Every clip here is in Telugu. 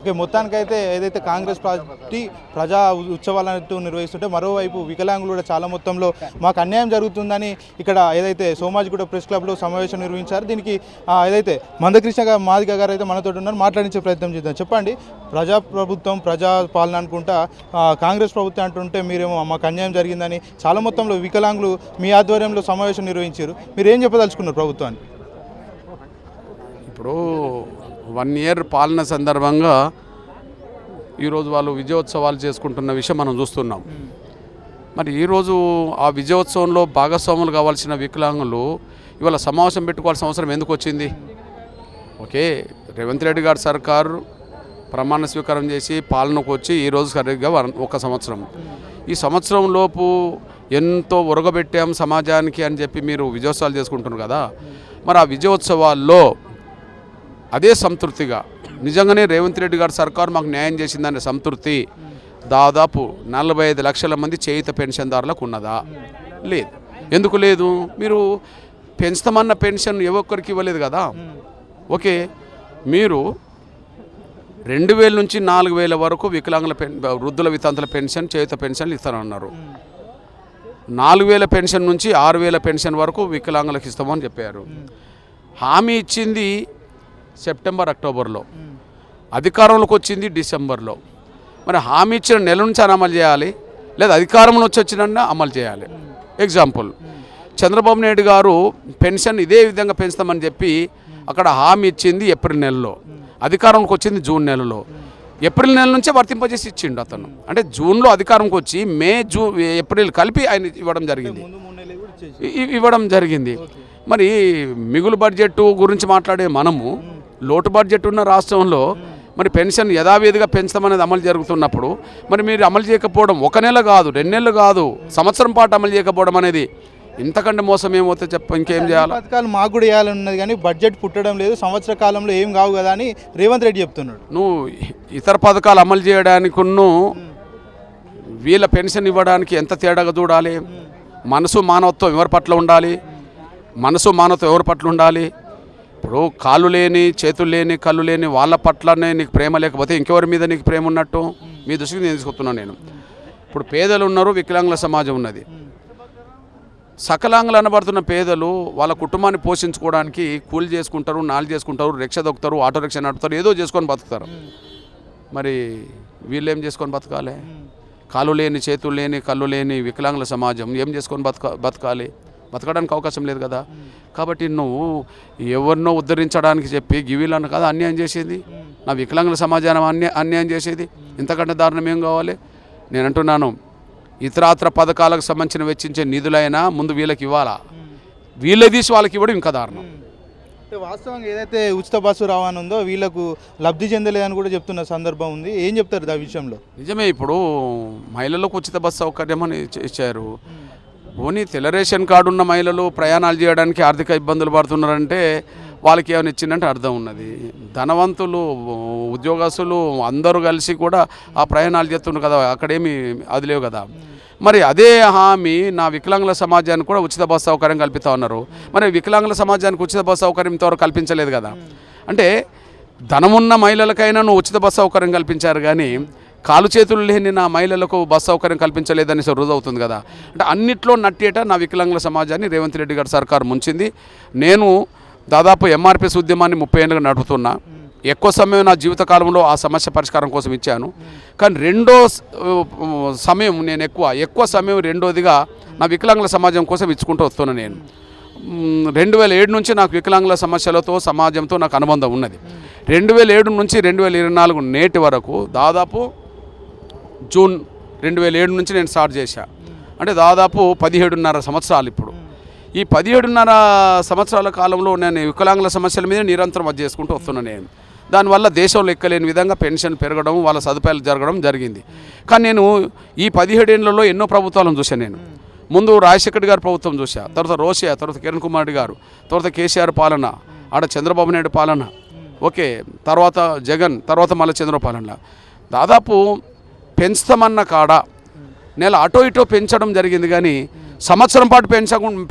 ఓకే, మొత్తానికైతే ఏదైతే కాంగ్రెస్ పార్టీ ప్రజా ఉత్సవాలను నిర్వహిస్తుంటే మరోవైపు వికలాంగులు కూడా చాలా మొత్తంలో మాకు అన్యాయం జరుగుతుందని ఇక్కడ ఏదైతే సోమాజిగూడ ప్రెస్ క్లబ్లో సమావేశం నిర్వహించారు. దీనికి ఏదైతే మందకృష్ణ మాదిగ గారు అయితే మనతో ఉన్నారు, మాట్లాడించే ప్రయత్నం చేద్దాం. చెప్పండి, ప్రజాప్రభుత్వం ప్రజా పాలన అనుకుంటా కాంగ్రెస్ ప్రభుత్వం అంటుంటే మీరేమో మాకు అన్యాయం జరిగిందని చాలా మొత్తంలో వికలాంగులు మీ ఆధ్వర్యంలో సమావేశం నిర్వహించారు. మీరు ఏం చెప్పదలుచుకున్నారు ప్రభుత్వాన్ని? ఇప్పుడు 1 ఇయర్ పాలన సందర్భంగా ఈరోజు వాళ్ళు విజయోత్సవాలు చేసుకుంటున్న విషయం మనం చూస్తున్నాం. మరి ఈరోజు ఆ విజయోత్సవంలో భాగస్వాములు కావాల్సిన వికలాంగులు ఇవాళ సమావేశం పెట్టుకోవాల్సిన అవసరం ఎందుకు వచ్చింది? ఓకే, రేవంత్ రెడ్డి గారి సర్కారు ప్రమాణ స్వీకారం చేసి పాలనకు వచ్చి ఈరోజు సరిగ్గా 1 సంవత్సరం. ఈ సంవత్సరం లోపు ఎంతో ఒరగబెట్టాం సమాజానికి అని చెప్పి మీరు విజయోత్సవాలు చేసుకుంటున్నారు కదా. మరి ఆ విజయోత్సవాల్లో అదే సంతృప్తిగా నిజంగానే రేవంత్ రెడ్డి గారి సర్కారు మాకు న్యాయం చేసిందనే సంతృప్తి దాదాపు 45 లక్షల మంది చేయుత పెన్షన్దారులకు ఉన్నదా? లేదు. ఎందుకు లేదు? మీరు పెంచుతామన్న పెన్షన్ ఒక్కరికి ఇవ్వలేదు కదా. ఓకే, మీరు 2000 నుంచి 4000 వరకు వికలాంగుల వృద్ధుల వితంతుల పెన్షన్ చేయుత పెన్షన్లు ఇస్తానన్నారు. 4000 పెన్షన్ నుంచి 6000 పెన్షన్ వరకు వికలాంగులకు ఇస్తామని చెప్పారు. హామీ ఇచ్చింది సెప్టెంబర్ అక్టోబర్లో, అధికారంలోకి వచ్చింది డిసెంబర్లో. మరి హామీ ఇచ్చిన నెల నుంచి అమలు చేయాలి, లేదా అధికారంలో వచ్చిన అమలు చేయాలి. ఎగ్జాంపుల్, చంద్రబాబు నాయుడు గారు పెన్షన్ ఇదే విధంగా పెంచుతామని చెప్పి అక్కడ హామీ ఇచ్చింది ఏప్రిల్ నెలలో, అధికారంలోకి వచ్చింది జూన్ నెలలో. ఏప్రిల్ నెల నుంచే వర్తింపజేసి ఇచ్చిండు అతను. అంటే జూన్లో అధికారంకి వచ్చి మే ఏప్రిల్ కలిపి ఆయన ఇవ్వడం జరిగింది. మరి మిగులు బడ్జెట్ గురించి మాట్లాడే మనము లోటు బడ్జెట్ ఉన్న రాష్ట్రంలో మరి పెన్షన్ యథావిధిగా పెంచమనేది అమలు జరుగుతున్నప్పుడు మరి మీరు అమలు చేయకపోవడం 1 నెల కాదు, 2 నెలలు కాదు, సంవత్సరం పాటు అమలు చేయకపోవడం అనేది ఇంతకంటే మోసం ఏమవుతే ఇంకేం చేయాలి? పథకాలు మాకు కూడా వేయాలన్నది కానీ బడ్జెట్ పుట్టడం లేదు, సంవత్సర కాలంలో ఏం కావు కదా అని రేవంత్ రెడ్డి చెప్తున్నాడు. నువ్వు ఇతర పథకాలు అమలు చేయడానికి వీళ్ళ పెన్షన్ ఇవ్వడానికి ఎంత తేడాగా చూడాలి? మనసు మానవత్వం ఎవరి పట్ల ఉండాలి? ఎవరి పట్ల ఉండాలి? ఇప్పుడు కాళ్ళు లేని, చేతులు లేని, కళ్ళు లేని వాళ్ళ పట్లనే నీకు ప్రేమ లేకపోతే ఇంకెవరి మీద నీకు ప్రేమ ఉన్నట్టు? మీ దృష్టికి నేను తీసుకొస్తున్నాను. నేను ఇప్పుడు పేదలు ఉన్నారు, వికలాంగుల సమాజం ఉన్నది. సకలాంగులు అనబడుతున్న పేదలు వాళ్ళ కుటుంబాన్ని పోషించుకోవడానికి కూలి చేసుకుంటారు, నాలు చేసుకుంటారు, రిక్షా దొక్కుతారు, ఆటో రిక్షా నడుపుతారు, ఏదో చేసుకొని బతుకుతారు. మరి వీళ్ళు ఏం చేసుకొని బతకాలి? కాళ్ళు లేని, చేతులు లేని, కళ్ళు లేని వికలాంగుల సమాజం ఏం చేసుకొని బతకాలి? బతకడానికి అవకాశం లేదు కదా. కాబట్టి నువ్వు ఎవరినో ఉద్ధరించడానికి చెప్పి గివీలను కదా అన్యాయం చేసేది, నా వికలాంగుల సమాజాన్ని అన్యాయం చేసేది. ఇంతకంటే దారుణం ఏం కావాలి? నేను అంటున్నాను, ఇతరాత్ర పథకాలకు సంబంధించిన వెచ్చించే నిధులైనా ముందు వీళ్ళకి ఇవ్వాలా, వీళ్ళే తీసి వాళ్ళకి ఇవ్వడం ఇంకా దారుణం. వాస్తవంగా ఏదైతే ఉచిత బస్సు రవాణా ఉందో వీళ్ళకు లబ్ధి చెందలేదని కూడా చెప్తున్న సందర్భం ఉంది. ఏం చెప్తారు ఆ విషయంలో? నిజమే, ఇప్పుడు మహిళలకు ఉచిత బస్సు సౌకర్యం అని ఇచ్చారు. పోనీ తెల్ల రేషన్ కార్డు ఉన్న మహిళలు ప్రయాణాలు చేయడానికి ఆర్థిక ఇబ్బందులు పడుతున్నారంటే వాళ్ళకి ఏమైనా ఇచ్చిందంటే అర్థం ఉన్నది. ధనవంతులు, ఉద్యోగస్తులు అందరూ కలిసి కూడా ఆ ప్రయాణాలు చేస్తున్నారు కదా, అక్కడేమి అది లేవు కదా. మరి అదే హామీ నా వికలాంగుల సమాజానికి కూడా ఉచిత బస్సు సౌకర్యం కల్పిస్తూ ఉన్నారు. మరి వికలాంగుల సమాజానికి ఉచిత బస్సు సౌకర్యం ఇంతవరకు కల్పించలేదు కదా. అంటే ధనమున్న మహిళలకైనా నువ్వు ఉచిత బస్సు సౌకర్యం కల్పించారు, కానీ కాలు చేతులు లేని నా మహిళలకు బస్సు సౌకర్యం కల్పించలేదని రుజువు అవుతుంది కదా. అంటే అన్నిట్లో నట్టేట నా వికలాంగుల సమాజాన్ని రేవంత్ రెడ్డి గారి సర్కారు ముంచింది. నేను దాదాపు ఎంఆర్పిఎస్ ఉద్యమాన్ని 30 ఏళ్ళుగా నడుపుతున్నా. ఎక్కువ సమయం నా జీవితకాలంలో ఆ సమస్య పరిష్కారం కోసం ఇచ్చాను. కానీ రెండో సమయం నేను ఎక్కువ సమయం రెండోదిగా నా వికలాంగుల సమాజం కోసం ఇచ్చుకుంటూ వస్తున్నా. నేను 2007 నుంచి నాకు వికలాంగుల సమస్యలతో సమాజంతో నాకు అనుబంధం ఉన్నది. 2007 నుంచి 2024 నేటి వరకు దాదాపు జూన్ 2007 నుంచి నేను స్టార్ట్ చేశా. అంటే దాదాపు 17.5 సంవత్సరాలు. ఇప్పుడు ఈ 17.5 సంవత్సరాల కాలంలో నేను వికలాంగుల సమస్యల మీద నిరంతరం అది చేసుకుంటూ వస్తున్నాను. నేను దానివల్ల దేశంలో ఎక్కలేని విధంగా పెన్షన్ పెరగడం, వాళ్ళ సదుపాయాలు జరగడం జరిగింది. కానీ నేను ఈ 17 ఏళ్లలో ఎన్నో ప్రభుత్వాలను చూశాను. నేను ముందు రాజశేఖర్ గారి ప్రభుత్వం చూసా, తర్వాత రోషియా, తర్వాత కిరణ్ కుమార్ రెడ్డి గారు, తర్వాత కేసీఆర్ పాలన, ఆడ చంద్రబాబు నాయుడు పాలన, ఓకే, తర్వాత జగన్, తర్వాత మళ్ళీ చంద్రబాబు పాలన. దాదాపు పెంచుతామన్న కాడ నెల అటో ఇటో పెంచడం జరిగింది, కానీ సంవత్సరం పాటు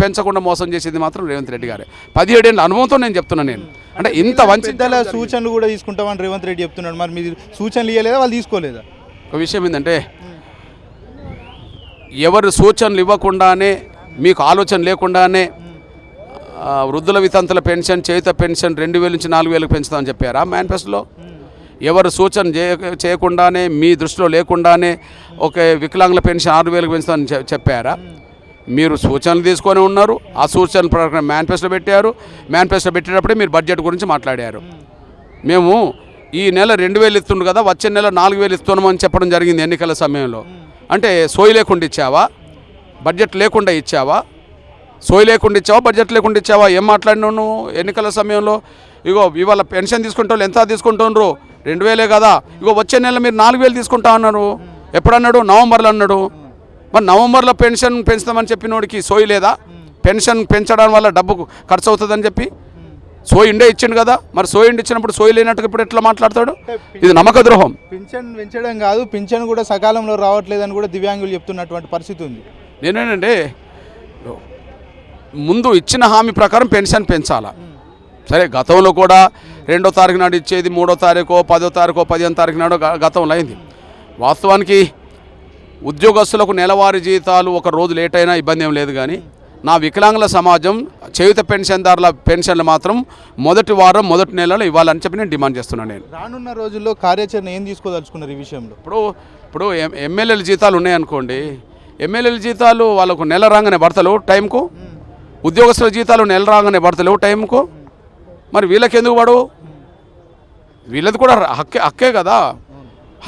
పెంచకుండా మోసం చేసేది మాత్రం రేవంత్ రెడ్డి గారే. 17 ఏళ్ళ అనుభవంతో నేను చెప్తున్నాను. నేను అంటే ఇంత వంచి పెద్దల సూచనలు కూడా తీసుకుంటామని రేవంత్ రెడ్డి చెప్తున్నాడు. మరి మీరు సూచనలు ఇవ్వలేదా, వాళ్ళు తీసుకోలేదా? ఒక విషయం ఏంటంటే, ఎవరు సూచనలు ఇవ్వకుండానే, మీకు ఆలోచన లేకుండానే వృద్ధుల వితంతుల పెన్షన్, చేయుత పెన్షన్ 2000 నుంచి 4000 పెంచుతామని చెప్పారా మేనిఫెస్టోలో? ఎవరు సూచన చేయకుండానే, మీ దృష్టిలో లేకుండానే ఒక వికలాంగుల పెన్షన్ 6000 పెంచుతామని చెప్పారా? మీరు సూచనలు తీసుకొని ఉన్నారు. ఆ సూచనల ప్రకారం మేనిఫెస్టో పెట్టారు. మేనిఫెస్టో పెట్టేటప్పుడే మీరు బడ్జెట్ గురించి మాట్లాడారు. మేము ఈ నెల 2000 ఇస్తుండు కదా, వచ్చే నెల 4000 ఇస్తున్నామని చెప్పడం జరిగింది ఎన్నికల సమయంలో. అంటే సోయి లేకుండా ఇచ్చావా? బడ్జెట్ లేకుండా ఇచ్చావా? సోయి లేకుండా ఇచ్చావా? బడ్జెట్ లేకుండా ఇచ్చావా? ఏం మాట్లాడినావు నువ్వు ఎన్నికల సమయంలో? ఇగో ఇవాళ పెన్షన్ తీసుకుంటే వాళ్ళు ఎంత తీసుకుంటున్నారు? 2000 కదా. ఇగో వచ్చే నెల మీరు 4000 తీసుకుంటా అన్నారు. ఎప్పుడన్నాడు? నవంబర్లో అన్నాడు. మరి నవంబర్లో పెన్షన్ పెంచుతామని చెప్పినోడికి సోయి లేదా? పెన్షన్ పెంచడం వల్ల డబ్బు ఖర్చు అవుతుందని చెప్పి సోయి ఇండే ఇచ్చిండు కదా. మరి సోయి ఇండి ఇచ్చినప్పుడు సోయి లేనట్టుగా ఇప్పుడు ఎట్లా మాట్లాడతాడు? ఇది నమ్మక ద్రోహం. పింఛన్ పెంచడం కాదు, పింఛన్ కూడా సకాలంలో రావట్లేదని కూడా దివ్యాంగులు చెప్తున్నటువంటి పరిస్థితి ఉంది. నేనేంటంటే, ముందు ఇచ్చిన హామీ ప్రకారం పెన్షన్ పెంచాలా. సరే, గతంలో కూడా 2వ తారీఖు నాడు ఇచ్చేది 3వ తారీఖు, 10వ తారీఖు, 15వ తారీఖు నాడు గతంలో అయింది. వాస్తవానికి ఉద్యోగస్తులకు నెలవారీ జీతాలు ఒక రోజు లేట్ అయినా ఇబ్బంది ఏం లేదు. కానీ నా వికలాంగుల సమాజం చేయుత పెన్షన్దారుల పెన్షన్లు మాత్రం మొదటి వారం మొదటి నెలలో ఇవ్వాలని చెప్పి నేను డిమాండ్ చేస్తున్నాను. నేను రానున్న రోజుల్లో కార్యాచరణ ఏం తీసుకోదలుచుకున్నారు ఈ విషయంలో? ఇప్పుడు ఎమ్మెల్యేల జీతాలు ఉన్నాయనుకోండి, ఎమ్మెల్యేల జీతాలు వాళ్ళకు నెల రాగానే పడతలేవు టైంకు, ఉద్యోగస్తుల జీతాలు నెల రాగానే పడతలేవు టైంకు. మరి వీళ్ళకి ఎందుకు పడవు? వీళ్ళది కూడా హక్కే కదా,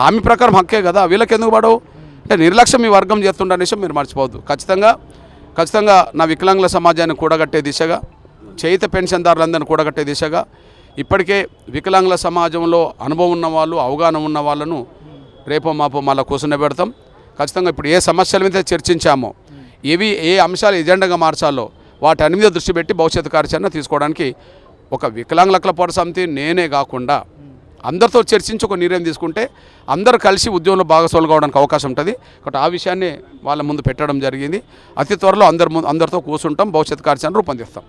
హామీ ప్రకారం హక్కే కదా, వీళ్ళకి ఎందుకు పడవు? అంటే నిర్లక్ష్యం ఈ వర్గం చేస్తుండే విషయం మీరు మర్చిపోవద్దు. ఖచ్చితంగా నా వికలాంగుల సమాజాన్ని కూడగట్టే దిశగా, చేయుత పెన్షన్దారులందరినీ కూడగట్టే దిశగా ఇప్పటికే వికలాంగుల సమాజంలో అనుభవం ఉన్న వాళ్ళు, అవగాహన ఉన్న వాళ్ళను రేపో మాపో మళ్ళీ కూర్చుండబెడతాం. ఖచ్చితంగా ఇప్పుడు ఏ సమస్యల మీద చర్చించామో, ఏ అంశాలు ఎజెండాగా మార్చాలో వాటి అన్ని మీద దృష్టి పెట్టి భవిష్యత్తు కార్యాచరణ తీసుకోవడానికి ఒక వికలాంగుల క్లబ్ సమితి నేనే కాకుండా అందరితో చర్చించి ఒక నిర్ణయం తీసుకుంటే అందరూ కలిసి ఉద్యోగంలో భాగస్వాములు కావడానికి అవకాశం ఉంటుంది. కాబట్టి ఆ విషయాన్ని వాళ్ళ ముందు పెట్టడం జరిగింది. అతి త్వరలో అందరితో కూర్చుంటాం, భవిష్యత్తు కార్యాచరణ రూపొందిస్తాం.